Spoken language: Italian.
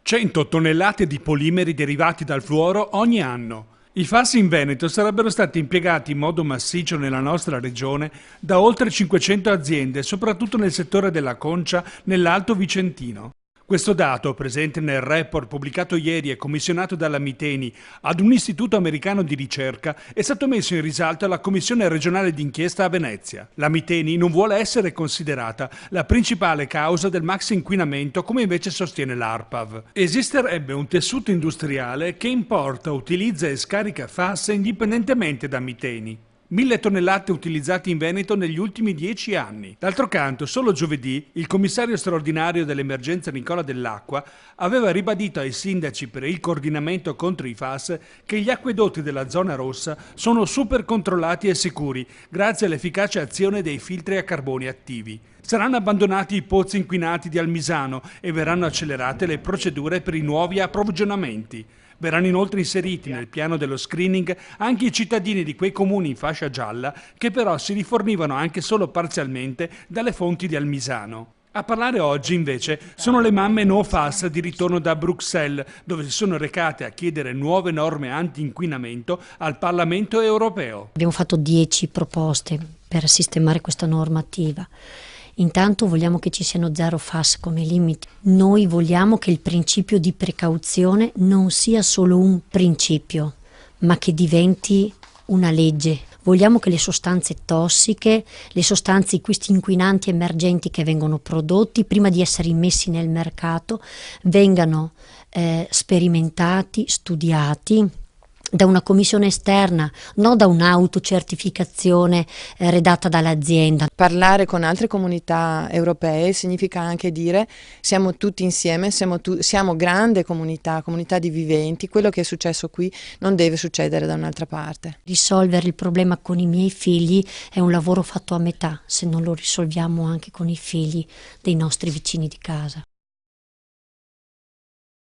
100 tonnellate di polimeri derivati dal fluoro ogni anno. I FAS in Veneto sarebbero stati impiegati in modo massiccio nella nostra regione da oltre 500 aziende, soprattutto nel settore della concia nell'Alto Vicentino. Questo dato, presente nel report pubblicato ieri e commissionato dalla Miteni ad un istituto americano di ricerca, è stato messo in risalto alla Commissione regionale d'inchiesta a Venezia. La Miteni non vuole essere considerata la principale causa del maxi inquinamento, come invece sostiene l'ARPAV. Esisterebbe un tessuto industriale che importa, utilizza e scarica FAS indipendentemente da Miteni. 1000 tonnellate utilizzate in Veneto negli ultimi 10 anni. D'altro canto, solo giovedì, il commissario straordinario dell'emergenza Nicola Dell'Acqua aveva ribadito ai sindaci per il coordinamento contro i FAS che gli acquedotti della zona rossa sono super controllati e sicuri grazie all'efficace azione dei filtri a carboni attivi. Saranno abbandonati i pozzi inquinati di Almisano e verranno accelerate le procedure per i nuovi approvvigionamenti. Verranno inoltre inseriti nel piano dello screening anche i cittadini di quei comuni in fascia gialla che però si rifornivano anche solo parzialmente dalle fonti di Almisano. A parlare oggi invece sono le mamme no FAS di ritorno da Bruxelles, dove si sono recate a chiedere nuove norme anti-inquinamento al Parlamento europeo. Abbiamo fatto 10 proposte per sistemare questa normativa. Intanto vogliamo che ci siano 0 FAS come limite. Noi vogliamo che il principio di precauzione non sia solo un principio, ma che diventi una legge. Vogliamo che le sostanze tossiche, le sostanze, questi inquinanti emergenti che vengono prodotti, prima di essere immessi nel mercato, vengano sperimentati, studiati da una commissione esterna, non da un'autocertificazione redatta dall'azienda. Parlare con altre comunità europee significa anche dire siamo tutti insieme, siamo grande comunità di viventi, quello che è successo qui non deve succedere da un'altra parte. Risolvere il problema con i miei figli è un lavoro fatto a metà, se non lo risolviamo anche con i figli dei nostri vicini di casa.